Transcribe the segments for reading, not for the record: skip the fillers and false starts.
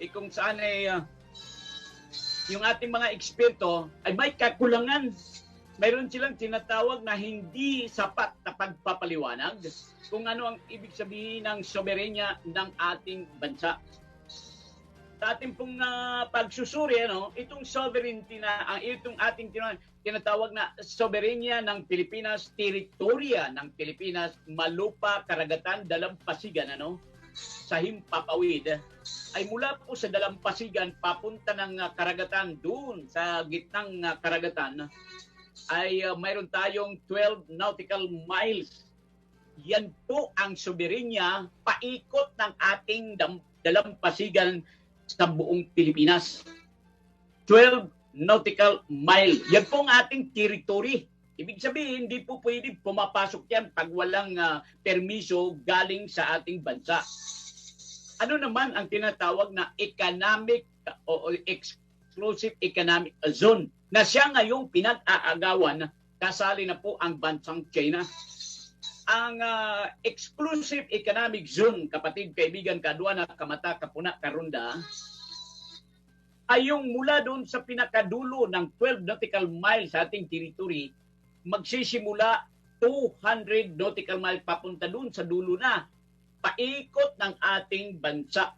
kung saan ay yung ating mga eksperto ay may kakulangan. Mayroon silang tinatawag na hindi sapat na pagpapaliwanag kung ano ang ibig sabihin ng soberenya ng ating bansa. Sa ating pong pagsusuri, itong sovereignty na itong ating tinatawag na soberenya ng Pilipinas, teritorya ng Pilipinas, malupa, karagatan, dalampasigan, sa himpapawid, ay mula po sa dalampasigan papunta ng karagatan, doon sa gitnang karagatan, ay mayroon tayong 12 nautical miles. Yan po ang soberenya paikot ng ating dalampasigan sa buong Pilipinas. 12 nautical mile. Yan po ang ating territory. Ibig sabihin, hindi po pwede pumapasok yan pag walang permiso galing sa ating bansa. Ano naman ang tinatawag na economic o exclusive economic zone na siya ngayong pinag-aagawan, kasali na po ang bansang China. Ang exclusive economic zone, kapatid, kaibigan, kaduana, kamata, kapuna, karunda, ay yung mula doon sa pinakadulo ng 12 nautical miles sa ating territory, magsisimula 200 nautical miles papunta doon sa dulo na, paikot ng ating bansa.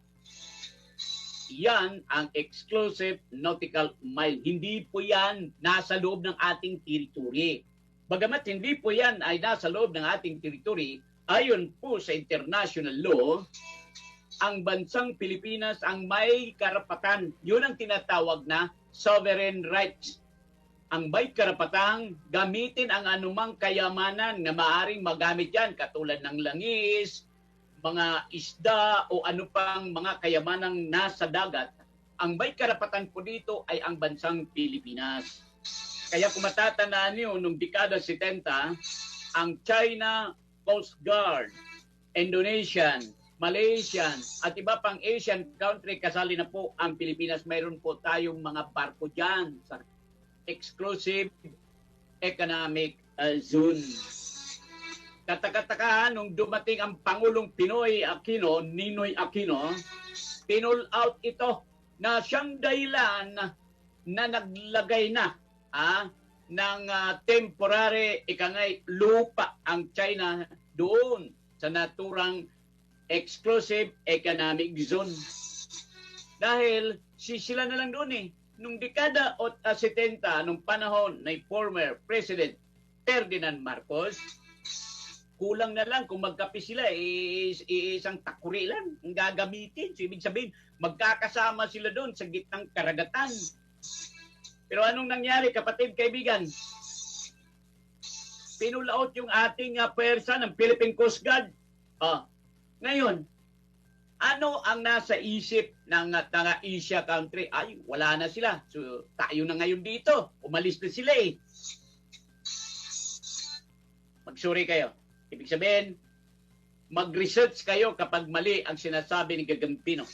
Yan ang exclusive nautical mile. Hindi po yan nasa loob ng ating territory. Bagamat hindi po yan ay nasa loob ng ating territory, ayon po sa international law, ang bansang Pilipinas ang may karapatan. Yun ang tinatawag na sovereign rights. Ang may karapatang gamitin ang anumang kayamanan na maaring magamit yan, katulad ng langis, mga isda o ano pang mga kayamanang nasa dagat. Ang may karapatan po dito ay ang bansang Pilipinas. Kaya kung matatandaan niyo, noong dekada 70, ang China Coast Guard, Indonesian, Malaysian, at iba pang Asian country, kasali na po ang Pilipinas. Mayroon po tayong mga barko dyan sa exclusive economic zone. Katakatakahan, nung dumating ang Pangulong Ninoy Aquino, pinull out ito na siyang dahilan na naglagay na ng temporary lupa ang China doon sa naturang exclusive economic zone. Dahil sila na lang doon Nung dekada 70, nung panahon ng former President Ferdinand Marcos, kulang na lang kung magkape sila, isang takuri lang ang gagamitin. So, ibig sabihin, magkakasama sila doon sa gitnang karagatan. Pero anong nangyari, kapatid, kaibigan? Pinulaot yung ating pwersa ng Philippine Coast Guard. Ngayon, ano ang nasa isip ng Asia country? Ay, wala na sila. So, tayo na ngayon dito. Umalis na sila Magsuri kayo. Ibig sabihin, mag-research kayo kapag mali ang sinasabi ni Gagampino.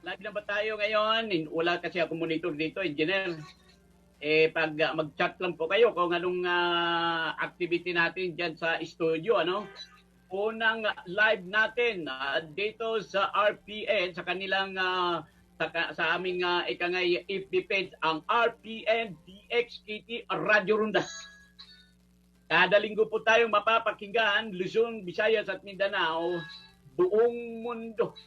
Live na ba tayo ngayon? Wala kasi ako monitor dito, engineer. Pag mag-chat lang po kayo kung anong activity natin dyan sa studio, Unang live natin dito sa RPN, sa kanilang sa aming FB page, ang RPN DXKT Radio Runda. Kada linggo po tayong mapapakinggan, Luzon, Visayas at Mindanao, buong mundo,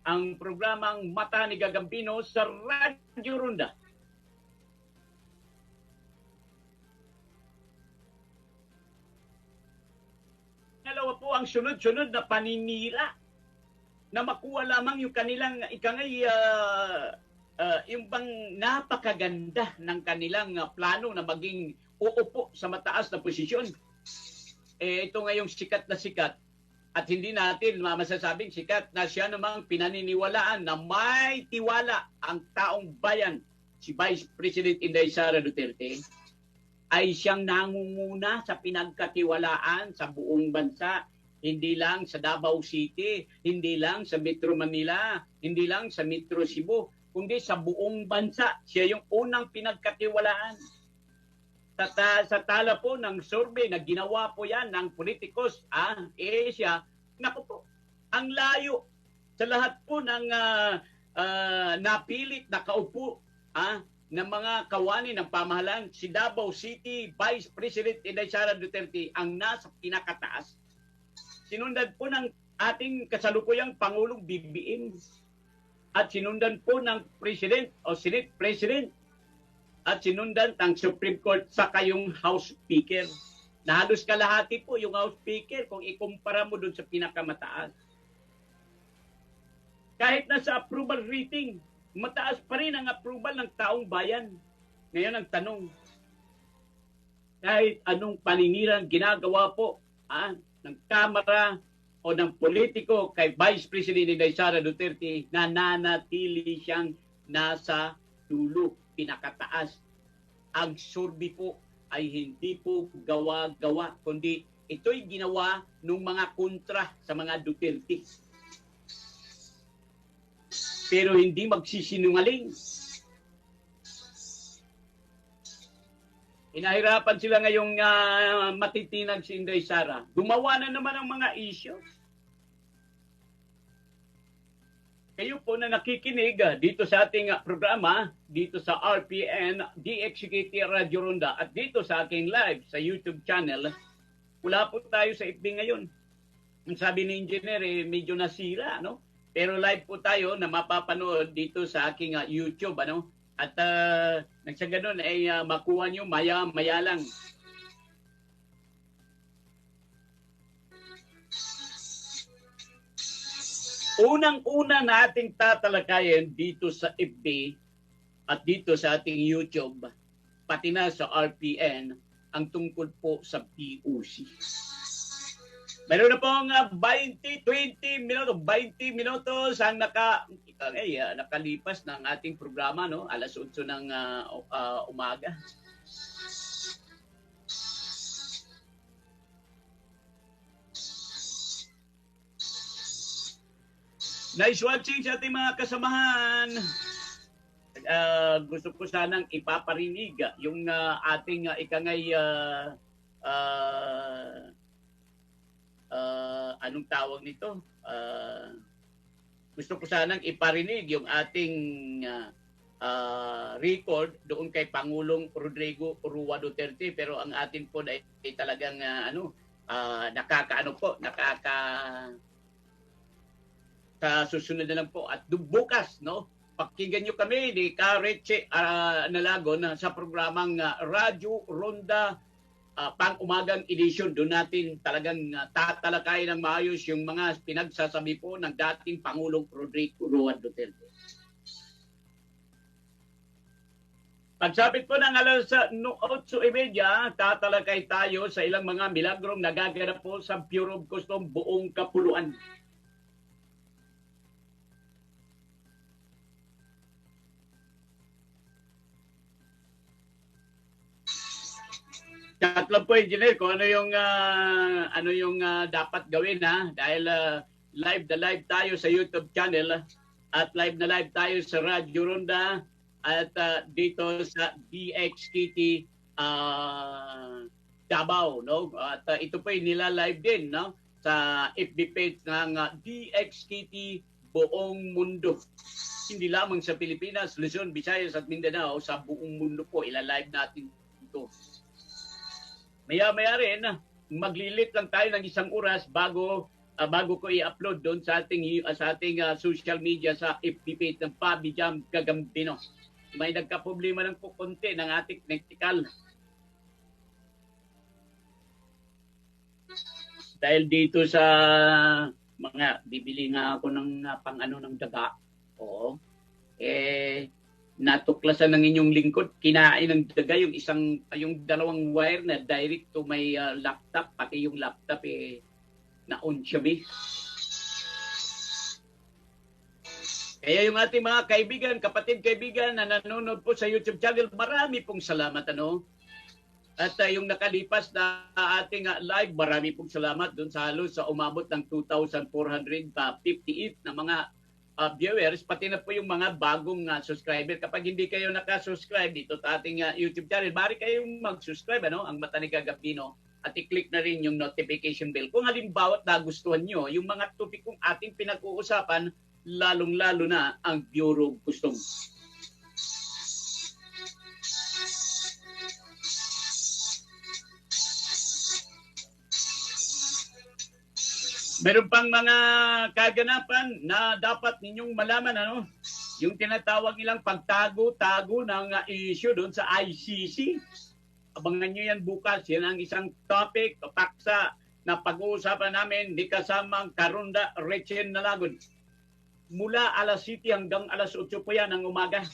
ang programang Mata ni Gagampino sa Radio Runda. Dalawa po ang sunod-sunod na paninira na makuha lamang yung kanilang yung bang napakaganda ng kanilang plano na maging uupo sa mataas na posisyon. Ito ngayong sikat na sikat, at hindi natin masasabing sikat na siya namang pinaniniwalaan na may tiwala ang taong bayan, si Vice President Inday Sara Duterte, ay siyang nangunguna sa pinagkatiwalaan sa buong bansa. Hindi lang sa Davao City, hindi lang sa Metro Manila, hindi lang sa Metro Cebu, kundi sa buong bansa. Siya yung unang pinagkatiwalaan. Sa tala po ng survey na ginawa po yan ng Politicos Asia, naku po, ang layo sa lahat po ng napilit na kaupo ng mga kawani ng pamahalaan, si Davao City Vice President Inday Sara Duterte ang nasa pinakataas. Sinundan po ng ating kasalukuyang Pangulong BBM at sinundan po ng President o Senate President at sinundan ng Supreme Court sa kayong House Speaker. Na halos kalahati po yung House Speaker kung ikumpara mo dun sa pinakamataas. Kahit na sa approval rating, mataas pa rin ang approval ng taong bayan. Ngayon ang tanong, kahit anong paninirang ginagawa po ng Kamara o ng politiko kay Vice President Inday Sara Duterte, nananatili siyang nasa dulo, pinakataas. Ang survey po ay hindi po gawa-gawa, kundi ito'y ginawa ng mga kontra sa mga Duterte. Pero hindi magsisinungaling. Inahirapan sila ngayong matitinag si Inday Sara. Gumawa na naman ang mga issues. Kayo po na nakikinig dito sa ating programa, dito sa RPN, DXKT Radio Ronda, at dito sa aking live sa YouTube channel, wala po tayo sa FB ngayon. Ang sabi ni Engineer, medyo nasira, no? Pero live po tayo na mapapanood dito sa aking YouTube, ano? At nang sa ganun ay makuha nyo maya-maya lang. Unang-una nating tatalakayin dito sa FB at dito sa ating YouTube, pati na sa RPN, ang tungkol po sa POC. Meron na pong 20 minutos ang nakalipas ng ating programa, no? Alas 8 ng umaga. Nice watching sa ating mga kasamahan. Gusto ko sanang ipaparinig yung ating ikangay anong tawag nito? Gusto ko sanang iparinig yung ating record doon kay Pangulong Rodrigo Rua Duterte, pero ang atin po ay talagang sa susunod na lang po at bukas, no? Pakinggan nyo kami ni Kareche Nalagon sa programang Radyo Ronda pang-umagang edition. Doon natin talagang tatalakayin ng maayos yung mga pinagsasabi po ng dating Pangulong Rodrigo Rua Duterte. Pagsapit po ng alas 8:30, tatalakay tayo sa ilang mga milagrong nagaganap po sa Bureau of Customs buong kapuluan. Tatlo po, Engineer, kung ano yung dapat gawin dahil live tayo sa YouTube channel at live na live tayo sa Radyo Ronda at dito sa DXKT Davao, no? At ito po ay nila-live din, no? Sa FB page ng DXKT buong mundo. Hindi lamang sa Pilipinas, Luzon, Visayas at Mindanao, sa buong mundo po ila-live natin ito. Maya-maya rin, maglilit lang tayo ng 1 oras bago ko i-upload doon sa ating social media sa FB page ng Pabi Jam Gagambino. May nagka-problema ng po konti ng ating technical. Dahil dito sa mga bibili nga ako ng ng daga. Oo. Natuklasan ng inyong lingkod, kinain ng daga yung dalawang wire na direct to my laptop, pati yung laptop na-on siya. Kaya yung ating mga kaibigan, kapatid kaibigan na nanonood po sa YouTube channel, marami pong salamat, ano? At yung nakalipas na ating live, marami pong salamat doon sa halos sa umabot ng 2,458 na mga viewers, pati na po yung mga bagong subscriber. Kapag hindi kayo nakasubscribe dito sa ating YouTube channel, bari kayong mag-subscribe, ano? Ang Mata ni Gagambino, at i-click na rin yung notification bell. Kung halimbawa nagustuhan nyo yung mga topic kong ating pinag-uusapan, lalong-lalo na ang Bureau of Customs. Meron pang mga kaganapan na dapat ninyong malaman, ano? Yung tinatawag nilang pagtago-tago ng issue doon sa ICC. Abangan nyo yan bukas. Yan ang isang topic, paksa na pag-uusapan namin ni kasamang Karonda Rachel Nalagod. Mula alas 7 hanggang alas 8 po yan ng umaga.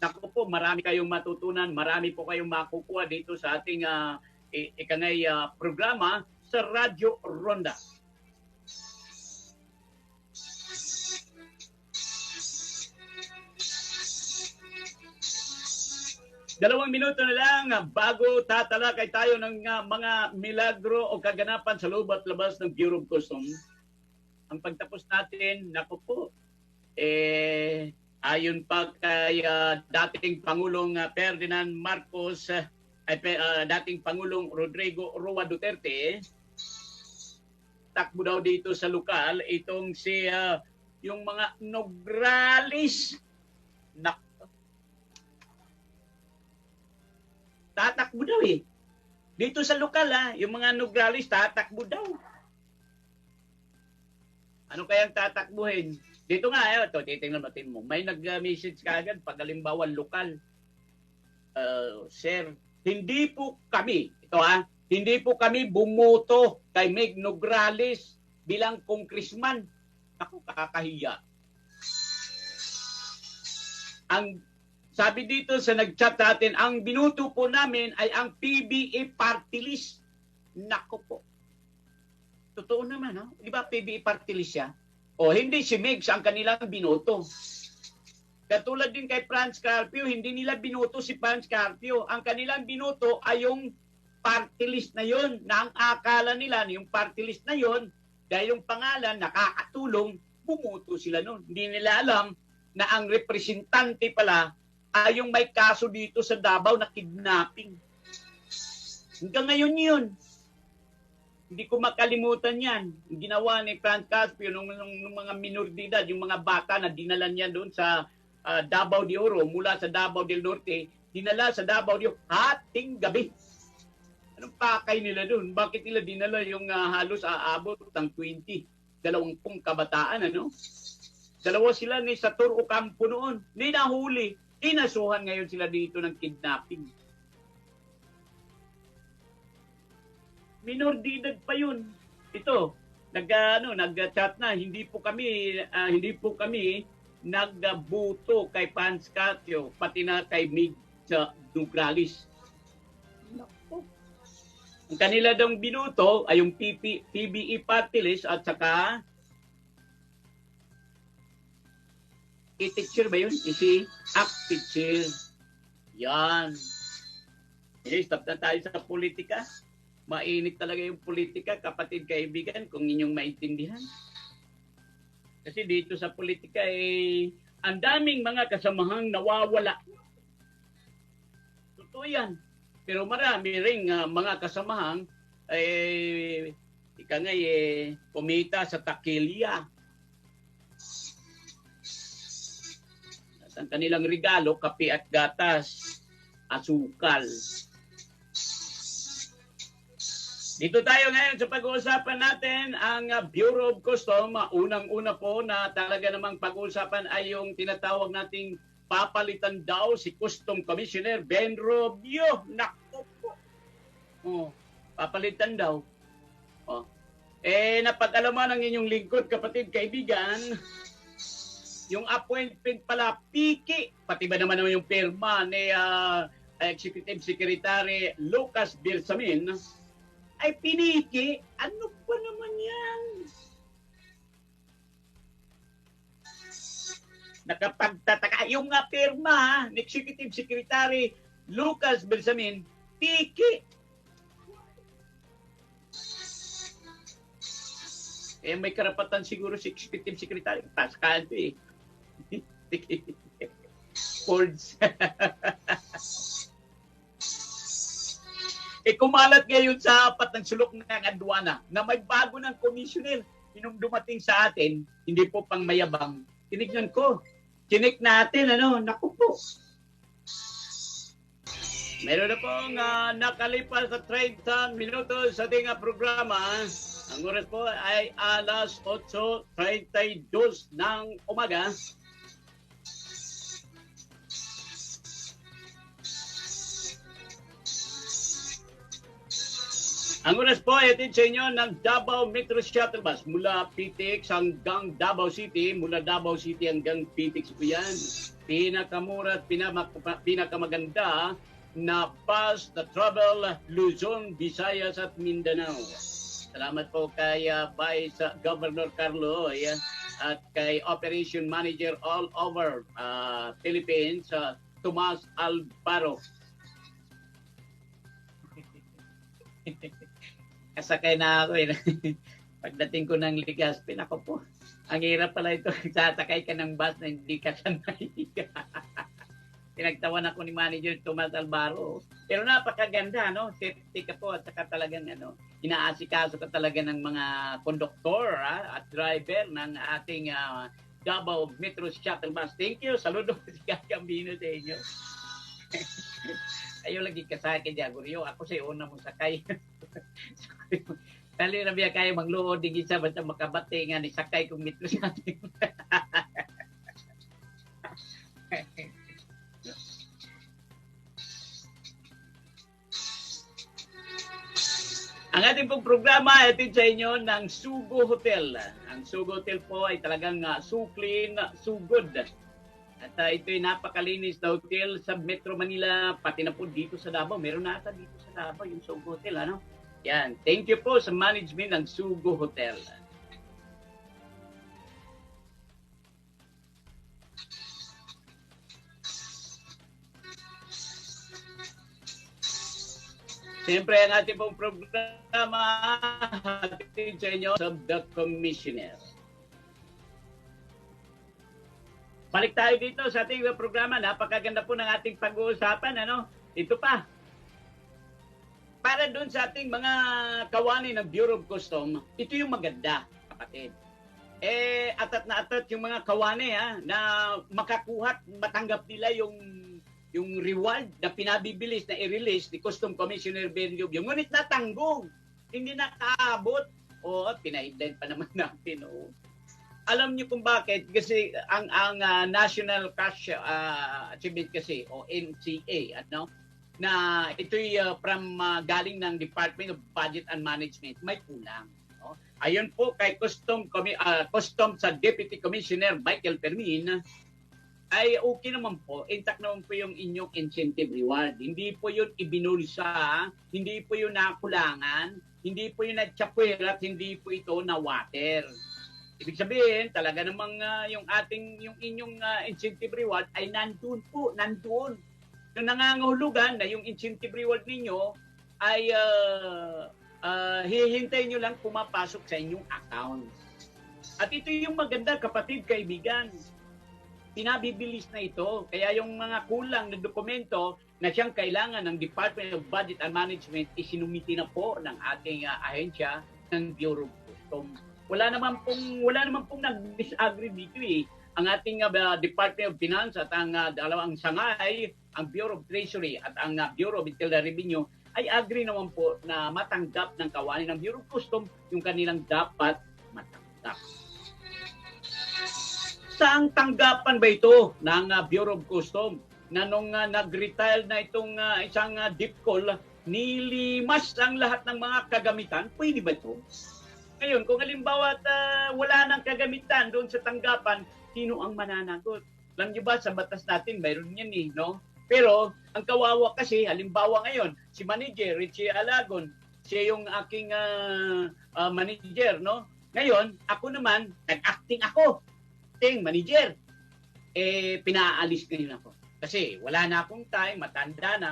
Naku po, marami kayong matutunan, marami po kayong makukuha dito sa ating programa sa Radyo Ronda. Dalawang minuto na lang bago tatalakay tayo ng mga milagro o kaganapan sa loob at labas ng Bureau of Customs. Ang pagtapos natin, naku po, ayon pa kay dating Pangulong Ferdinand Marcos, dating Pangulong Rodrigo Roa Duterte, takbo daw dito sa lokal itong si yung mga Nograles. Tatakbo daw eh. Dito sa lokal yung mga Nograles tatakbo daw. Ano kayang tatakbuhin? Dito nga, ito, titingnan natin mo. May nag-message kagad pag halimbawa lokal. Sir, hindi po kami, hindi po kami bumoto kay Meg Nograles bilang congressman. Ako, kakahiya. Ang sabi dito sa nag-chat natin, ang binuto po namin ay ang PBA party list. Nako po. Totoo naman, no? Di ba PBA party list siya? O hindi si Megs ang kanilang binoto. Katulad din kay Franz Carpio, hindi nila binoto si Franz Carpio. Ang kanilang binoto ay yung party list na yon, na ang akala nila yung party list na yon, dahil yung pangalan nakakatulong, bumoto sila nun. Hindi nila alam na ang representante pala ay yung may kaso dito sa Davao na kidnapping. Hanggang ngayon yun. Hindi ko makalimutan yan. Ginawa ni Franz Carpio nung mga minor de edad, yung mga bata na dinala niya doon sa Davao de Oro, mula sa Davao del Norte, dinala sa Davao de Oro hating gabi. Anong pakay nila doon? Bakit nila dinala yung halos aabot ng 20 kabataan, ano? Dalawa sila ni Satur Ocampo noon. Hindi nahuli. Inasuhan ngayon sila dito ng kidnapping. Minor de edad pa yun. Ito, nag-chat na, hindi po kami nagbuto kay Franz Carpio, pati na kay Mig sa Nograles. Ang kanila daw binuto ay yung PBE party list at saka i-teacher ba yun? Isi-teacher. Yan. Stop na tayo sa politika. Mainit talaga yung politika, kapatid, kaibigan, kung inyong maintindihan. Kasi dito sa politika, ang daming mga kasamahang nawawala. Totoo yan. Pero marami ring mga kasamahang kumita sa takilya. Ang kanilang regalo, kape at gatas, asukal. Dito tayo ngayon sa pag-uusapan natin ang Bureau of Customs. Unang-una po na talaga namang pag-uusapan ay yung tinatawag nating papalitan daw si Custom Commissioner Ben Robio. Naku po. Papalitan daw. Napag-alaman ng inyong lingkod, kapatid, kaibigan, yung appointment pala, piki, pati ba naman yung pirma ni Executive Secretary Lucas Bersamin, ay piniki. Ano ba naman yan? Nakapagtataka. Yung pirma ni Executive Secretary Lucas Bersamin, piki. May karapatan siguro si Executive Secretary. Pascal ito Fords. Kumalat ngayon sa apat ng sulok ng adwana na may bago ng commissioner. Nung dumating sa atin, hindi po pang mayabang, tinignan ko. Chinik natin, naku po. Meron na pong nakalipas sa 30 minutos sa ating programa. Ang oras po ay alas 8:32 ng umaga. Ang oras po ay atin sa inyo ng Davao Metro Shuttle Bus mula PTX hanggang Davao City, mula Davao City hanggang PTX po yan. Pinakamura at pinakamaganda na bus na travel Luzon, Visayas at Mindanao. Salamat po kay Vice Governor Carloy at kay Operation Manager all over Philippines, Tomas Albaro. Kasakay na ako Pagdating ko ng Legazpi, ako po, ang hirap pala ito. Sasakay ka ng bus na hindi ka sanay. Pinagtawan ako ni Manager Tomas Albaro. Pero napakaganda, Safety ka po at saka talagang inaasikaso ka talaga ng mga konduktor at driver ng ating Davao Metro Shuttle Bus. Thank you. Saludo si Gagambino sa inyo. Kayo lagi kasakay dyan, Guryo. Ako sa una mo sakay. Dali na biya kayo magluod di gisa basta makabati nga ni sakay kung Metro sa atin. Ang ating pong programa ay atin sa inyo ng Sugo Hotel. Ang Sugo Hotel po ay talagang suklin, sugod. At ito'y napakalinis na hotel sa Metro Manila, pati na po dito sa Davao. Meron na ata dito sa Davao yung Sugo Hotel, Yan. Thank you po sa management ng Sugo Hotel. Siyempre, ang ating pong programa atin sa inyo sa The Commissioner. Balik tayo dito sa ating programa. Napakaganda po ng ating pag-uusapan. Ito pa. Para doon sa ating mga kawani ng Bureau of Customs, ito yung maganda, kapatid. Atat na atat yung mga kawani na makakuha, matanggap nila yung reward na pinabibilis na i-release ni Custom Commissioner Benliob. Yung ngunit natanggong, hindi nakaabot. Pinaheadline pa naman natin. Alam niyo kung bakit? Kasi ang National Cash Achievement kasi, o NCA, na ito'y from galing ng Department of Budget and Management, may kulang. Ayon po kay Custom sa Deputy Commissioner Michael Fermin, ay okay naman po, intact naman po yung inyong incentive reward. Hindi po yun ibinulsa, hindi po yun nakulangan, hindi po yun natsapuerat, hindi po ito na water. Ibig sabihin, talaga namang yung inyong incentive reward ay nandun. Yung nangangahulugan na yung incentive reward ninyo ay hihintayin nyo lang pumapasok sa inyong account. At ito yung maganda, kapatid, kaibigan. Pinabibilis na ito. Kaya yung mga kulang na dokumento na siyang kailangan ng Department of Budget and Management isinumiti na po ng ating ahensya ng Bureau of Customs. Wala naman pong nag-disagree dito Ang ating Department of Finance at ang dalawang sangay, ang Bureau of Treasury at ang Bureau of Internal Revenue ay agree naman po na matanggap ng kawani ng Bureau of Customs yung kanilang dapat matanggap. Saang tanggapan ba ito ng Bureau of Customs na nung nag-retile na itong isang deep call, nilimas ang lahat ng mga kagamitan? Pwede ba ito? Ngayon, kung halimbawa wala nang kagamitan doon sa tanggapan, sino ang mananagot? Alam niyo ba, sa batas natin, mayroon yan Pero, ang kawawa kasi, halimbawa ngayon, si Manager Richie Alagon, siya yung aking manager, Ngayon, ako naman, nag-acting ako. Manager. Pinaalis ngayon ako. Kasi wala na akong time, matanda na.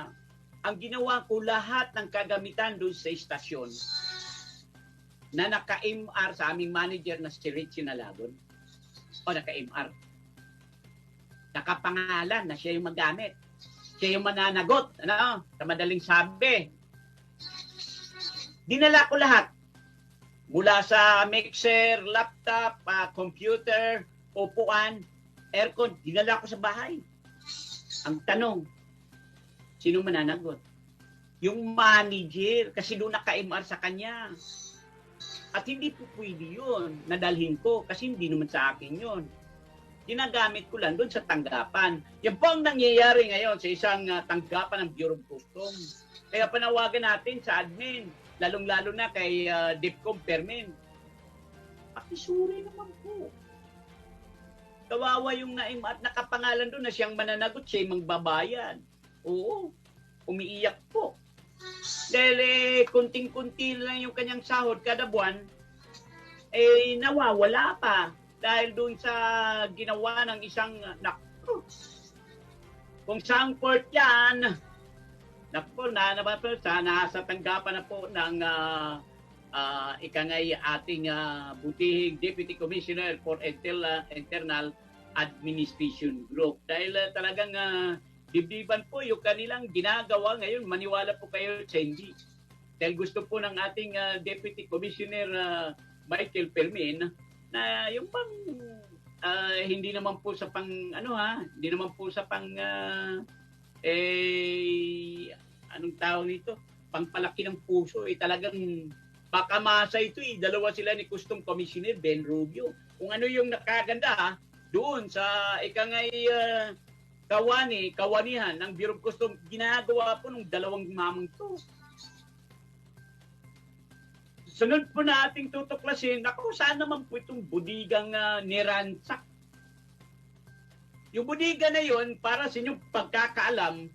Ang ginawa ko, lahat ng kagamitan doon sa istasyon, na naka-MR sa aming manager na si Richie Nalagon, naka-MR. Nakapangalan na siya yung magamit. Siya yung mananagot. Sa madaling sabi. Dinala ko lahat. Mula sa mixer, laptop, computer, upuan, aircon, dinala ko sa bahay. Ang tanong, sino mananagot? Yung manager, kasi doon naka-MR sa kanya. At hindi po pwede yun, nadalhin ko, kasi hindi naman sa akin yun. Ginagamit ko lang doon sa tanggapan. Yan po ang nangyayari ngayon sa isang tanggapan ng Bureau of Customs. Kaya panawagan natin sa admin, lalong-lalo na kay DepCom Permin. Pakisuri naman po. Kawawa yung naim at nakapangalan doon na siyang mananagot, siya yung magbabayad. Oo, umiiyak po. Dahil kunting-kunti lang yung kanyang sahod kada buwan, nawawala pa. Dahil doon sa ginawa ng isang, kung saan port yan, nasa tanggapan na po ng ikangay ating butihing Deputy Commissioner for Internal Administration Group. Dahil talagang dibdiban po yung kanilang ginagawa ngayon. Maniwala po kayo sa hindi. Dahil gusto po ng ating Deputy Commissioner Michael Permin na yung pang hindi naman po sa pang hindi naman po sa pang anong tawag nito? Pangpalaki ng puso talagang baka masa ito dalawa sila ni Custom Commissioner Ben Rubio. Kung ano yung nakaganda doon sa ikangay kawanihan ng Bureau of Customs, ginagawa po ng dalawang mamang to. Sunod po na ating tutuklasin, saan naman po itong budigang niransak? Yung budiga na yon, para sa inyong pagkakaalam,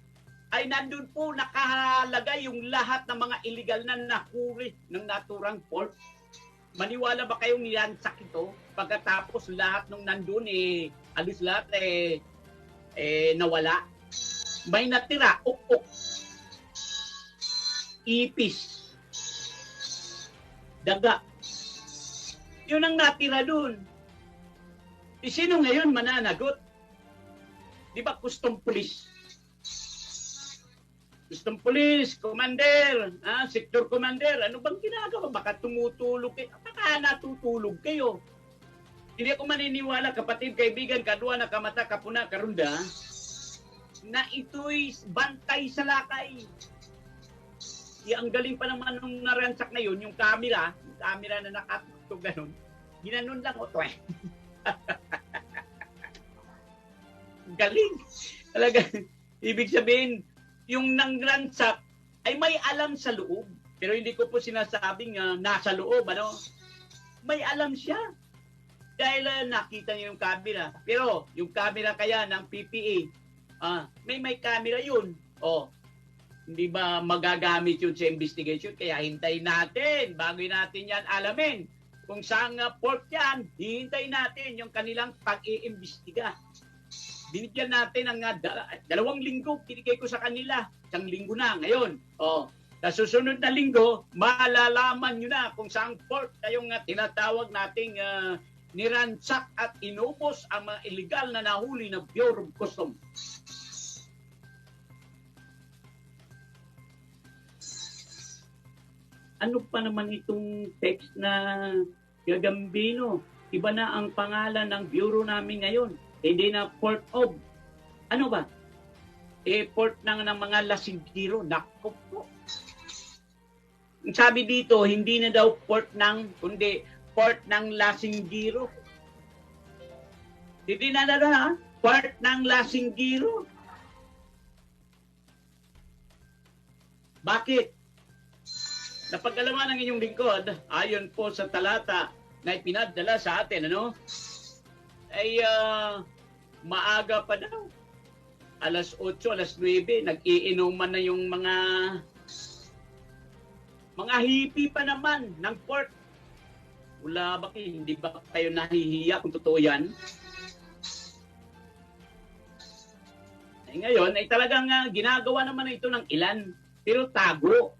ay nandun po nakalagay yung lahat ng mga illegal na nakuri ng naturang port. Maniwala ba kayong niransak ito? Pagkatapos lahat ng nandun, alis lahat, nawala. May natira, ukok, ipis, daga. Yun ang natira dun. Sino ngayon mananagot? Di ba custom police? Custom police, commander, sector commander, ano bang ginagawa? Baka tumutulog kayo. Baka natutulog kayo. Hindi ako maniniwala, kapatid, kaibigan, kadwa, nakamata, kapuna, karunda, na ito'y bantay sa lakay. Ang galing pa naman nung naransak na yun, yung camera na nakatugtog ganun, ginanon lang ito Galing. Talaga, ibig sabihin, yung nangransak ay may alam sa loob. Pero hindi ko po sinasabing nasa loob, May alam siya. Dahil nakita niyo yung camera. Pero yung camera kaya ng PPA, may camera yun. Hindi ba magagamit yun sa investigation? Kaya hintayin natin. Bago natin yan alamin kung saan port yan, hihintayin natin yung kanilang pag-iimbestiga. Binigyan natin ng 2 linggo, binigay ko sa kanila. 1 linggo na ngayon. Sa susunod na linggo, malalaman nyo na kung saan port yung tinatawag nating niransak at inubos ang mga illegal na nahuli ng Bureau of Customs. Ano pa naman itong text na Gagambino? Iba na ang pangalan ng bureau namin ngayon. Hindi na port of, ano ba? Port ng mga lasinggiro. Nako po. Sabi dito, hindi na daw port kundi port ng lasinggiro. Hindi na port ng lasinggiro. Bakit? Napag-alaman ng inyong lingkod, ayon po sa talata na ipinadala sa atin, ay maaga pa daw. 8:00, 9:00, nag-iinuman na yung mga hippie pa naman ng port. Wala ba kayo? Hindi ba kayo nahihiya kung totoo yan? Ngayon, ay talagang ginagawa naman ito ng ilan, pero tago.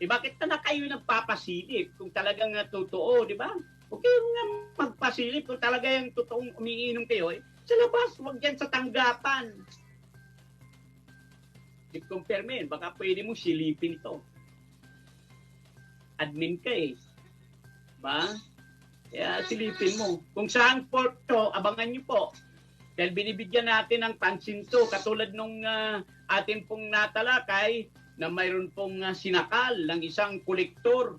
Bakit na kayo nagpapasilip kung talagang totoo, di ba? Okay nga magpasilip kung talaga yung totoong umiinom kayo, sa labas, huwag yan sa tanggapan. I-confirmin, baka pwede mo silipin ito. Admin ka Ba? Kaya silipin mo. Kung saan port to, abangan nyo po. Dahil binibigyan natin ng pansin to. Katulad nung atin pong natalakay na mayroon pong sinakal ng isang kolektor.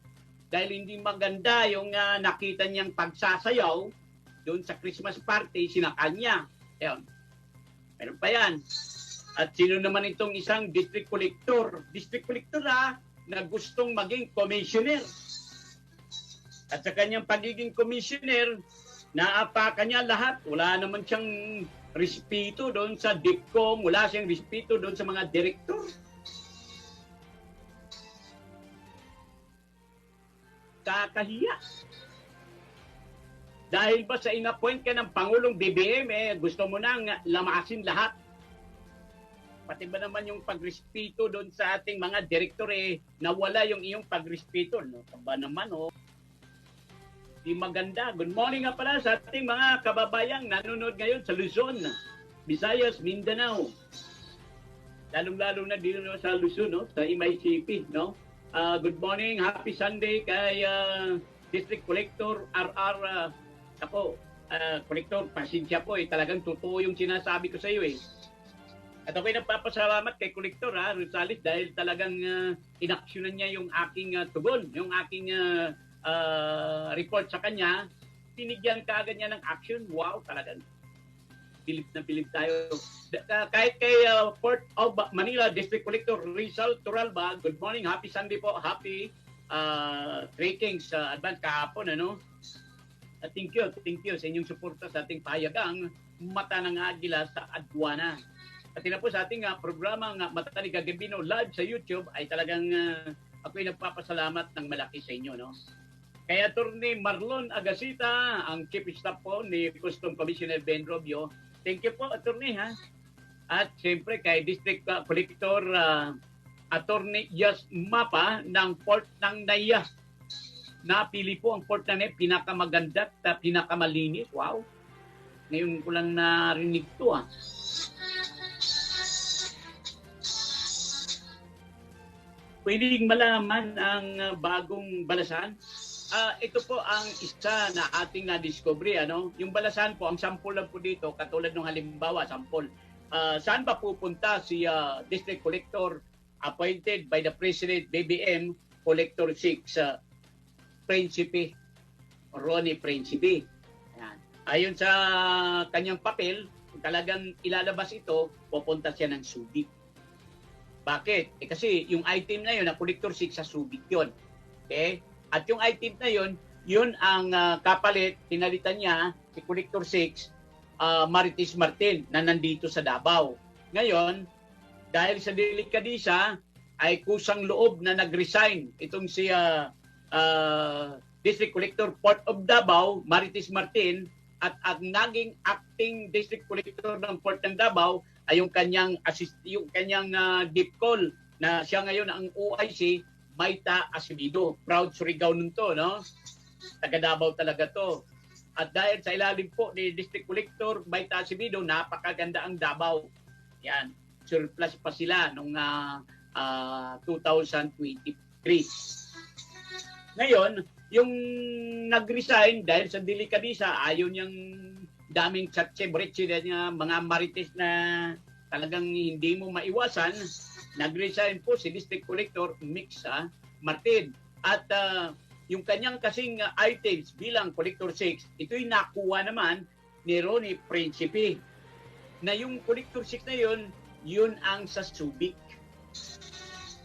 Dahil hindi maganda yung nakita niyang pagsasayaw doon sa Christmas party, sinakal niya. Ayun. Meron pa yan. At sino naman itong isang district collector? District collector na gustong maging commissioner. At sa kanyang pagiging commissioner, naapakan niya lahat. Wala naman siyang respeto doon sa DIPCOM, wala siyang respeto doon sa mga direktor. Kakahiya. Dahil ba sa inappoint ka ng Pangulong BBM, gusto mo nang lamasin lahat? Pati ba naman yung pagrespeto doon sa ating mga direktor nawala yung iyong pagrespeto, no? Ba naman, di maganda. Good morning nga pala sa ating mga kababayang nanonood ngayon sa Luzon, Visayas, Mindanao. Lalong-lalo na dito sa Luzon, no? Sa MICP, no? Good morning, happy Sunday kay District Collector RR. Collector, pasensya po, talagang totoo yung sinasabi ko sa iyo At ako'y nagpapasalamat kay Collector Rosales dahil talagang inaksyonan niya yung aking tugon, yung aking report sa kanya. Binigyan kaagad niya ng action. Wow, talagang bilib na bilib tayo. Kahit kay Port of Manila District Collector Rizal Turalba, good morning, happy Sunday po, happy trekking sa advance kahapon, ano? Thank you sa inyong suporta sa ating pahayagang Mata ng Agila sa Aduana. At ina po sa ating programang Mata ni Gagambino live sa YouTube ay talagang ako'y nagpapasalamat ng malaki sa inyo, no? Kay Attorney Marlon Agasita, ang Chief Staff po ni Custom Commissioner Ben Robio. Thank you po, Attorney, At siyempre kay District Collector Attorney Yas Mapa ng Port ng Naya. Napili po ang Port ng Naya, pinakamaganda at pinakamalinis. Wow! Ngayon ko lang narinig to, Pwedeng malaman ang bagong balasan? Ito po ang isa na ating na-discovery. Yung balasan po, ang sample lang po dito, katulad ng halimbawa, sample. Saan ba pupunta si District Collector appointed by the President BBM, Collector 6, Principe, Ronnie Principe. Ayon sa kanyang papel, kung talagang ilalabas ito, pupunta siya ng Subic. Bakit? Kasi yung item na yun, na Collector 6 sa Subic yun. Okay? At yung item na yun, yun ang kapalit, pinalitan niya, si Collector 6, Marites Martin, na nandito sa Davao. Ngayon, dahil sa delikadisa, ay kusang loob na nag-resign itong si District Collector Port of Davao, Marites Martin, at ang naging acting District Collector ng Port ng Davao ay yung kanyang DIPCOL na siya ngayon ang OIC, Maita Acevedo. Proud Surigao nun to, no? Taga Davao talaga to. At dahil sa ilalim po ni District Collector Maita Acevedo, napakaganda ang Davao. Yan. Surplus pa sila nung 2023. Ngayon, yung nag-resign dahil sa delikadisa, ayaw niyang daming tsatse-bretche niya, mga marites na talagang hindi mo maiwasan, nag-resign po si District Collector Mixa Martin. At yung kanyang kasing items bilang Collector 6, ito'y nakuha naman ni Ronnie Principe. Na yung Collector 6 na yun ang sa Subic.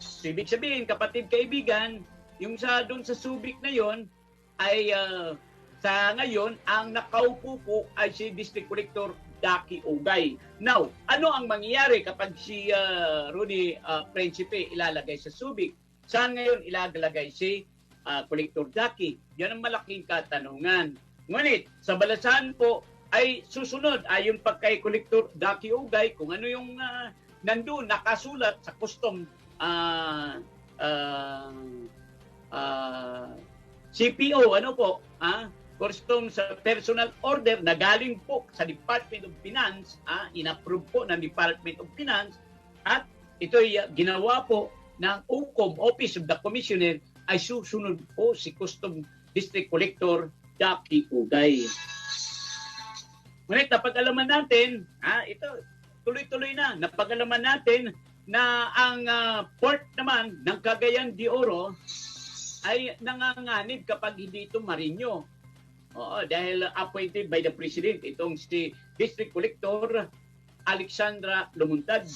So, ibig sabihin, kapatid kaibigan, yung doon sa Subic na yun ay sa ngayon, ang nakaupo po ay si District Collector Daki Ogay. Now, ano ang mangyayari kapag si Ronnie Principe ilalagay sa Subic? Saan ngayon ilalagay si Collector Daki? Yan ang malaking katanungan. Ngunit, sa balasan po ay susunod ayon pa kay Collector Daki Ogay kung ano yung nandun nakasulat sa custom CPO, custom sa personal order na galing po sa Department of Finance, inapprove po ng Department of Finance, at ito'y ginawa po ng OCOM, Office of the Commissioner, ay susunod po si Custom District Collector Jackie Ugay. Ngunit napag-alaman natin, ito, tuloy-tuloy na, napag-alaman natin na ang port naman ng Cagayan de Oro ay nanganganib kapag hindi ito marinyo. Oo, dahil appointed by the President itong si District Collector Alexandra Lumuntad.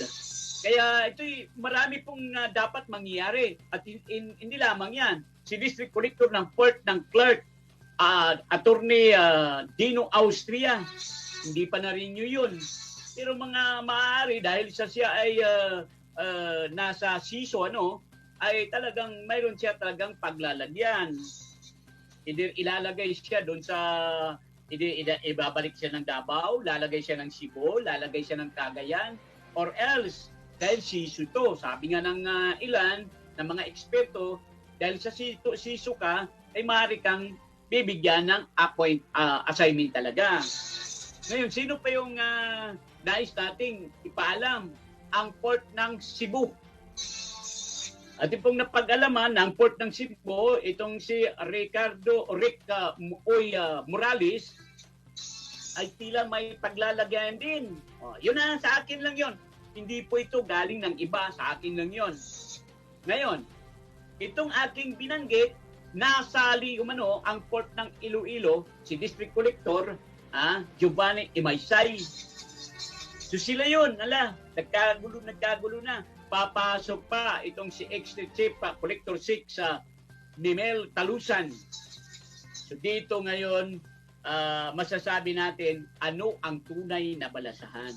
Kaya ito'y marami pong dapat mangyayari. At hindi lamang yan. Si District Collector ng Port ng Clark, Attorney Dino Austria, hindi pa na-renew yun. Pero mga maaari dahil siya ay nasa CISO, ay talagang mayroon siya talagang paglalagyan. Either ilalagay siya doon sa, ibabalik siya ng Davao, lalagay siya ng Cebu, lalagay siya ng Cagayan, or else, dahil CISO to, sabi nga ng ilan, ng mga eksperto, dahil sa CISO ka, ay maaari kang bibigyan ng assignment talaga. Ngayon, sino pa yung nais nating ipaalam? Ang Port ng Cebu. At pong napag-alaman ng Port ng Cebu, itong si Rick Morales, ay tila may paglalagyan din. Yun na, sa akin lang yun. Hindi po ito galing ng iba, sa akin lang yun. Ngayon, itong aking binanggit, nasali ang Port ng Iloilo, si District Collector, Giovanni Imaysay. So sila yun, nagkagulo na. Papasok pa itong si Chief Collector 6 Nimel Talusan. So dito ngayon, masasabi natin ano ang tunay na balasahan.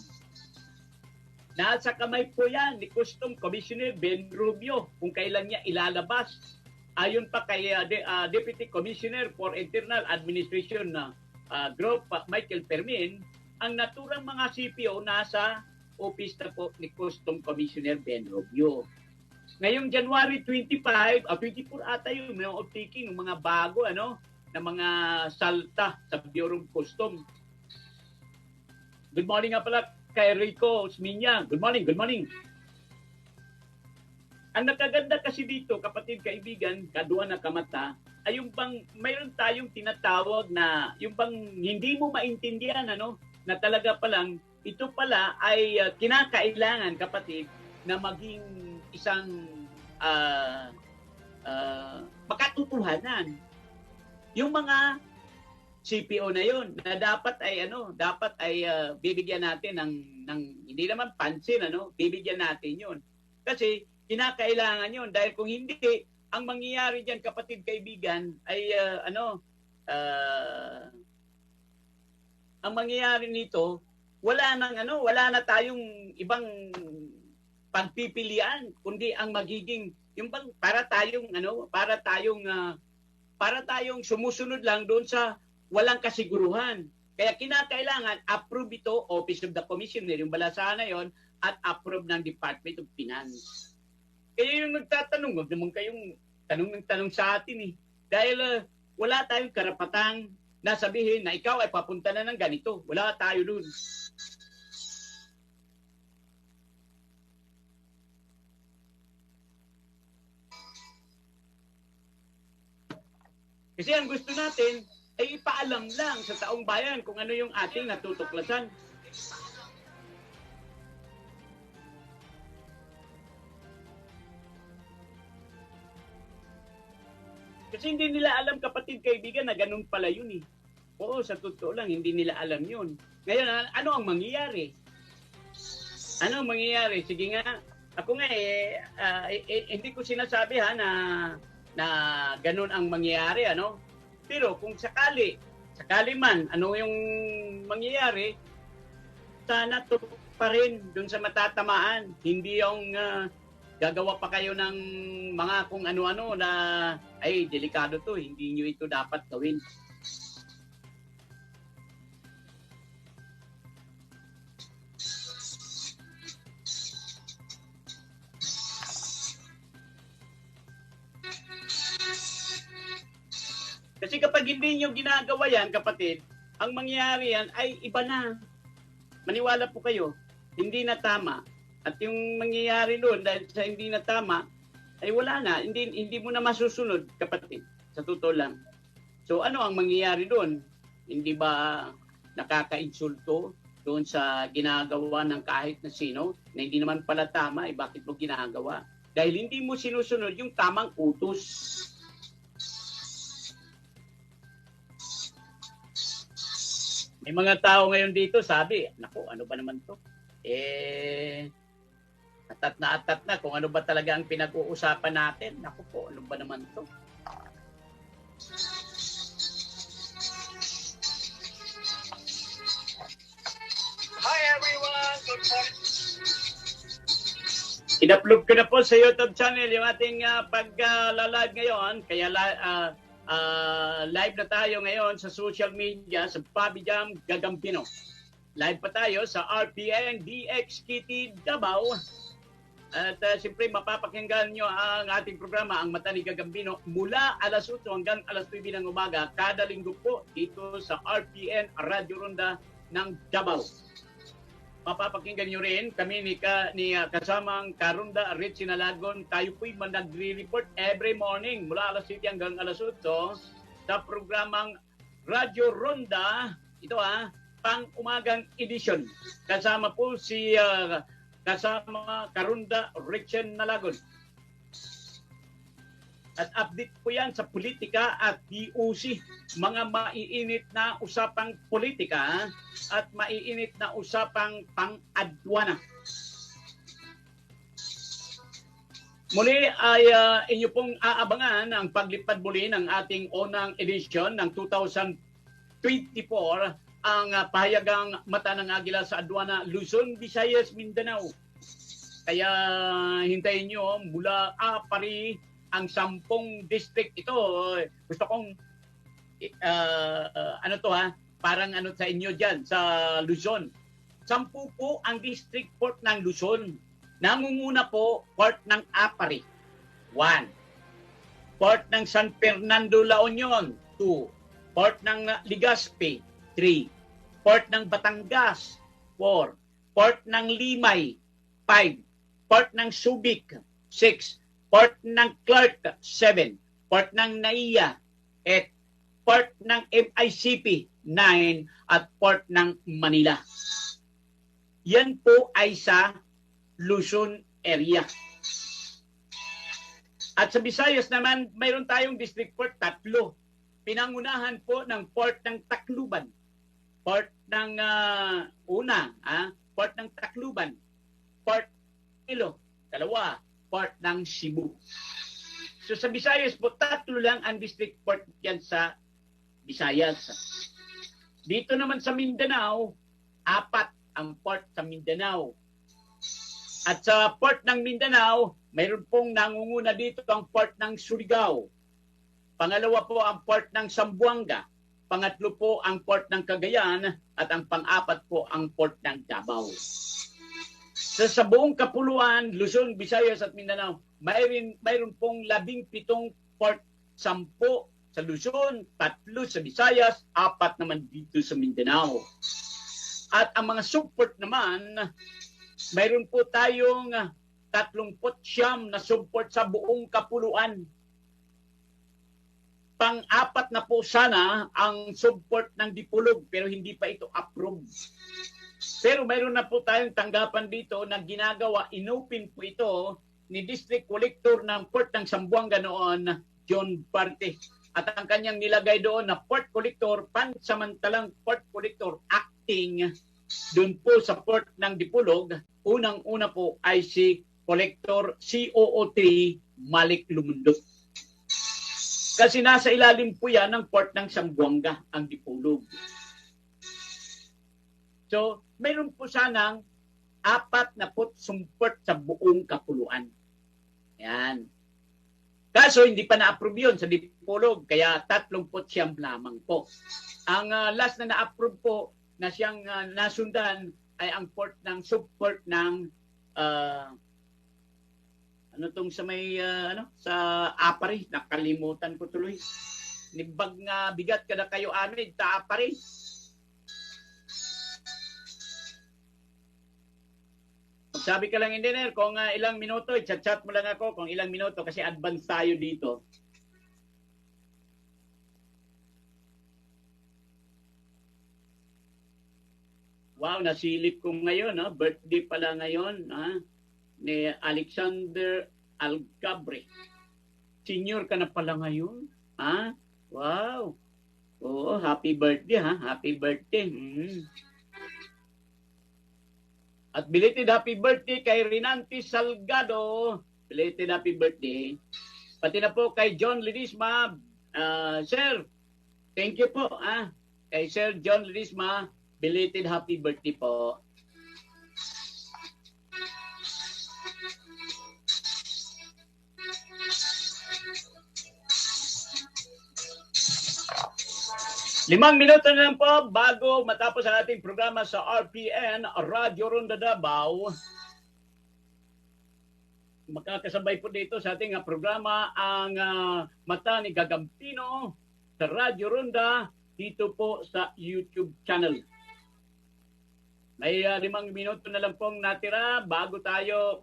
Nasa kamay po yan ni Custom Commissioner Ben Rubio kung kailan niya ilalabas. Ayon pa kay Deputy Commissioner for Internal Administration Group Michael Permin, ang naturang mga CPO nasa office na po ni Custom Commissioner Ben Rubio. Ngayong January 25, 24 ata yung may taking ng mga bago na mga salta sa Bureau of Custom. Good morning nga pala kay Rico Sminya. Good morning, good morning. Ang nakaganda kasi dito, kapatid, kaibigan, kaduwa na kamata, ay yung bang mayroon tayong tinatawag na yung bang hindi mo maintindihan na talaga palang ito pala ay kinakailangan, kapatid, na maging isang makatotohanan. Yung mga CPO na yon na dapat ay bibigyan natin ng hindi naman pansin, bibigyan natin yon. Kasi kinakailangan yon dahil kung hindi, ang mangyayari diyan, kapatid, kaibigan, ay ang mangyayari nito, wala na tayong ibang pagpipilian kundi ang magiging yung bang para tayong sumusunod lang doon sa walang kasiguruhan. Kaya kinakailangan approve ito Office of the Commissioner, yung balasahan na yon, at approve ng Department of Finance. Kaya yung nagtatanong, wag naman kayong tanong sa atin dahil wala tayong karapatang nasabihin na ikaw ay papunta na ng ganito. Wala tayo dun. Kasi ang gusto natin ay ipaalam lang sa taong bayan kung ano yung ating natutuklasan. Kasi hindi nila alam, kapatid, kaibigan, na ganun pala yun Oo, sa totoo lang, hindi nila alam yun. Ngayon, ano ang mangyayari? Ano ang mangyayari? Sige nga, ako nga hindi ko sinasabi na ganun ang mangyayari, Pero kung sakali man, ano yung mangyayari, sana to pa rin dun sa matatamaan. Hindi yung gagawa pa kayo ng mga kung ano-ano na ay delikado to, hindi nyo ito dapat gawin. Kasi kapag hindi nyo ginagawa yan, kapatid, ang mangyayari yan ay iba na. Maniwala po kayo, hindi na tama. At yung mangyayari doon dahil sa hindi na tama, ay wala na. Hindi mo na masusunod, kapatid. Sa totoo lang. So ano ang mangyayari doon? Hindi ba nakaka-insulto doon sa ginagawa ng kahit na sino na hindi naman pala tama, bakit mo ginagawa? Dahil hindi mo sinusunod yung tamang utos. May mga tao ngayon dito sabi, naku, ano ba naman to? Atat na kung ano ba talaga ang pinag-uusapan natin. Naku po, ano ba naman to? Hi everyone! Good morning! In-upload ko na po sa YouTube channel yung ating pag-live ngayon. Kaya live na tayo ngayon sa social media sa Bobby Jam Gagambino. Live pa tayo sa RPN DXKT Davao. At siyempre mapapakinggan nyo ang ating programa, ang Mata ni Gagambino, mula alas 8 hanggang alas 9 ng umaga kada linggo po dito sa RPN Radio Ronda ng Davao. Mapapakinggan nyo rin kami ni kasamang Karunda Rich Sinalagon. Tayo po'y nagre-report every morning mula alas 7 hanggang alas 8 sa programang Radio Ronda. Ito pang-umagang edisyon. Kasama po si kasama Karunda Rich Sinalagon. At update po yan sa politika at DOC, mga maiinit na usapang politika at maiinit na usapang pang-adwana. Muli ay inyo pong aabangan ang paglipad muli ng ating unang edisyon ng 2024, ang pahayagang Mata ng Agila sa Adwana, Luzon, Visayas, Mindanao. Kaya hintayin nyo mula Apari ang 10 district ito. Gusto kong parang sa inyo dyan sa Luzon. 10 po ang district port ng Luzon. Nangunguna po port ng Apari, 1. Port ng San Fernando, La Union, 2. Port ng Legazpi, 3. Port ng Batangas, 4. Port ng Limay, 5. Port ng Subic, 6. Port ng Clark, 7. Port ng Naiya, 8. Port ng MICP, 9. At Port ng Manila. Yan po ay sa Luzon area. At sa Visayas naman, mayroon tayong district port 3. Pinangunahan po ng Port ng Tacloban. Port ng Port ng Tacloban. Port Ilo, 2. Port ng Cebu. So sa Visayas po, 3 lang ang district port yan sa Visayas. Dito naman sa Mindanao, 4 ang port sa Mindanao. At sa port ng Mindanao, mayroon pong nangunguna dito ang port ng Surigao. Pangalawa po ang port ng Zamboanga. Pangatlo po ang port ng Cagayan. At ang pang-apat po ang port ng Davao. Sa buong kapuluan, Luzon, Visayas at Mindanao, mayroon pong 17 port, 10 sa Luzon, 3 sa Visayas, 4 naman dito sa Mindanao. At ang mga subport naman, mayroon po tayong 39 na subport sa buong kapuluan. Pang-4 na po sana ang subport ng Dipolog, pero hindi pa ito approved. Pero mayroon na po tayong tanggapan dito na ginagawa, inopen po ito ni District Collector ng Port ng Zamboanga noon, John Parte. At ang kanyang nilagay doon na Port Collector, pansamantalang Port Collector acting doon po sa Port ng Dipolog, unang-una po ay si Collector COO3 Malik Lumundok. Kasi nasa ilalim po yan ng Port ng Zamboanga, ang Dipolog. So, mayroon po sanang 4 na po sumport sa buong kapuluan. Yan. Kaso hindi pa na-approve yun sa Dipolog, kaya 39 lamang po. Ang last na na-approve po na siyang nasundan ay ang port ng subport ng sa may sa Apari, nakalimutan ko tuloy. Nibag nga bigat kada kayo amin ta Apari. Sabi ka lang, engineer, kung ilang minuto, i-chat mo lang ako kung ilang minuto kasi advance tayo dito. Wow, nasilip ko ngayon, no? Birthday pala ngayon, ni Alexander Algabre. Senior ka na pala ngayon, ha? Wow. Oo, happy birthday, ha? Happy birthday. At belated happy birthday kay Rinanti Salgado. Belated happy birthday. Pati na po kay John Ledisma. Sir, thank you po, kay Sir John Ledisma. Belated happy birthday po. Limang minuto na lang po bago matapos ang ating programa sa RPN, Radio Ronda Davao. Makakasabay po dito sa ating programa ang Mata ni Gagampino sa Radio Ronda dito po sa YouTube channel. May 5 minuto na lang pong natira bago tayo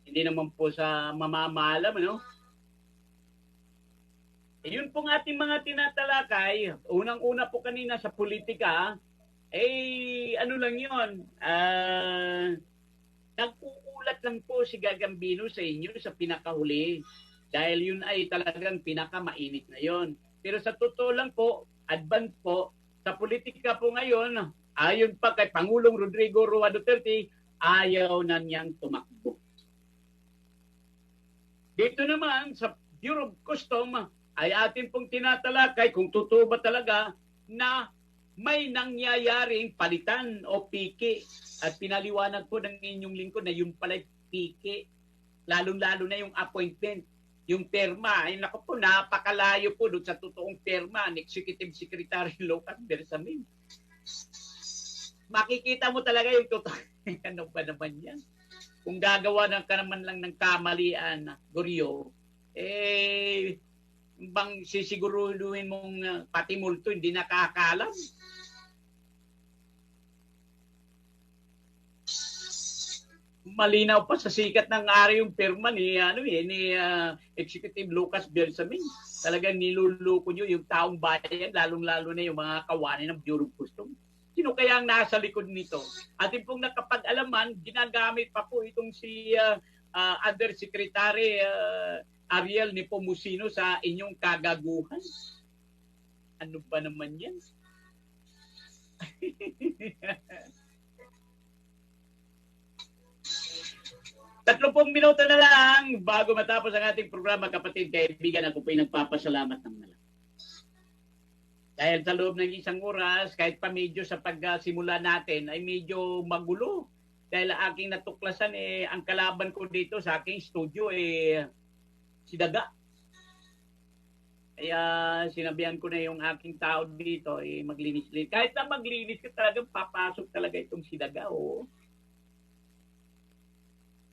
hindi naman po sa mamamalam, ano? Yun pong ating mga tinatalakay, unang-una po kanina sa politika, ano lang yun, nagkukulat lang po si Gagambino sa inyo sa pinakahuli dahil yun ay talagang pinakamainit na yun. Pero sa totoo lang po, advance po, sa politika po ngayon, ayon pa kay Pangulong Rodrigo Roa Duterte, ayaw na niyang tumakbo. Dito naman sa Bureau of Customs, ay atin pong tinatalakay kung totoo ba talaga na may nangyayaring palitan o piki. At pinaliwanag po ng inyong lingkod na yung pala'y piki. Lalong-lalo na yung appointment, yung perma. Ay naku po, napakalayo po doon sa totoong perma ng Executive Secretary Lucas Bersamin. Makikita mo talaga yung totoo. Ano ba naman yan? Kung gagawa ka naman lang ng kamalian, Goryo, bang sisiguruhin mong pati multo hindi nakakalam? Malinaw pa sa sikat ng araw yung pirma ni Executive Lucas Bersamin. Talagang niluluko nyo yung taong bayan, lalong-lalo na yung mga kawani ng Bureau of Customs. Sino kaya ang nasa likod nito? Atin pong nakapag-alaman, ginagamit pa po itong si Undersecretary Ariel Nepomuceno sa inyong kagaguhan. Ano ba naman yan? 30 minuto na lang bago matapos ang ating programa, kapatid, kaibigan, ako po'y nagpapasalamat ng malaki. Dahil sa loob ng isang oras, kahit pa medyo sa pagsimula natin, ay medyo magulo. Dahil aking natuklasan, ang kalaban ko dito sa aking studio, si Daga. Kaya sinabihan ko na yung aking tao dito, maglinis-linis. Kahit na maglinis ka talagang papasok talaga itong si Daga, oh.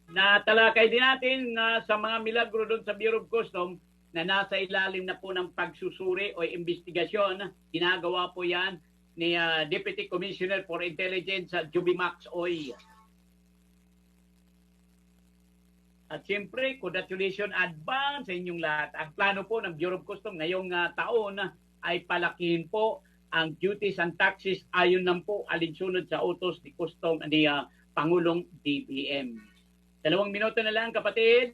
Natalakay din natin sa mga milagro doon sa Bureau of Customs na nasa ilalim na po ng pagsusuri o investigasyon. Ginagawa po yan ni Deputy Commissioner for Intelligence Jubimax Oy. At siyempre, congratulations advance sa inyong lahat. Ang plano po ng Bureau of Customs ngayong taon ay palakihin po ang duties and taxes ayon lang po alinsunod sa utos ni Customs ni Pangulong DBM. 2 minuto na lang, kapatid.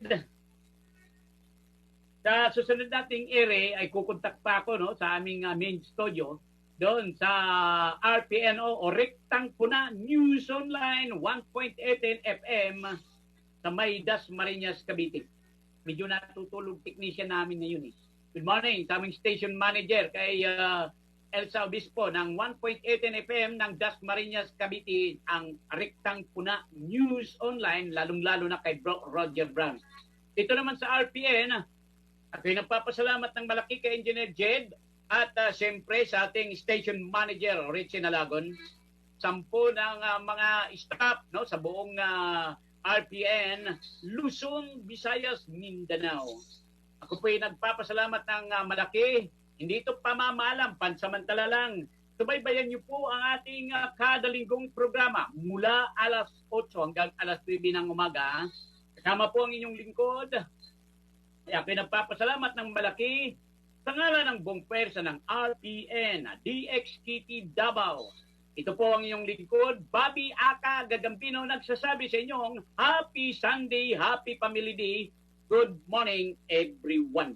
Sa susunod nating ere ay kukontak pa ako sa aming main studio doon sa RPNO o Rectang Puna News Online 1.18 FM sa may Dasmariñas, Cavite. Medyo natutulog technician namin ngayon. Good morning sa aming station manager kay Elsa Obispo ng 1.18 FM ng Dasmariñas, Cavite, ang Rectang Puna News Online, lalong-lalo na kay Roger Brown. Dito naman sa RPN, ako'y nagpapasalamat ng malaki kay Engineer Jed at siyempre sa ating station manager, Richie Nalagon, 10 ng mga staff sa buong RPN, Luzon, Visayas, Mindanao. Ako po'y nagpapasalamat ng malaki. Hindi ito pamamalam, pansamantala lang. Subaybayan niyo po ang ating kada linggong programa mula alas 8 hanggang alas 9 ng umaga. Kasama po ang inyong lingkod. Kaya ako'y nagpapasalamat ng malaki sa ngalan ng buong pwersa ng RPN, DXKT Davao, Ito po ang iyong lingkod, Bobby Aka Gagambino, nagsasabi sa inyong Happy Sunday, Happy Family Day. Good morning, everyone.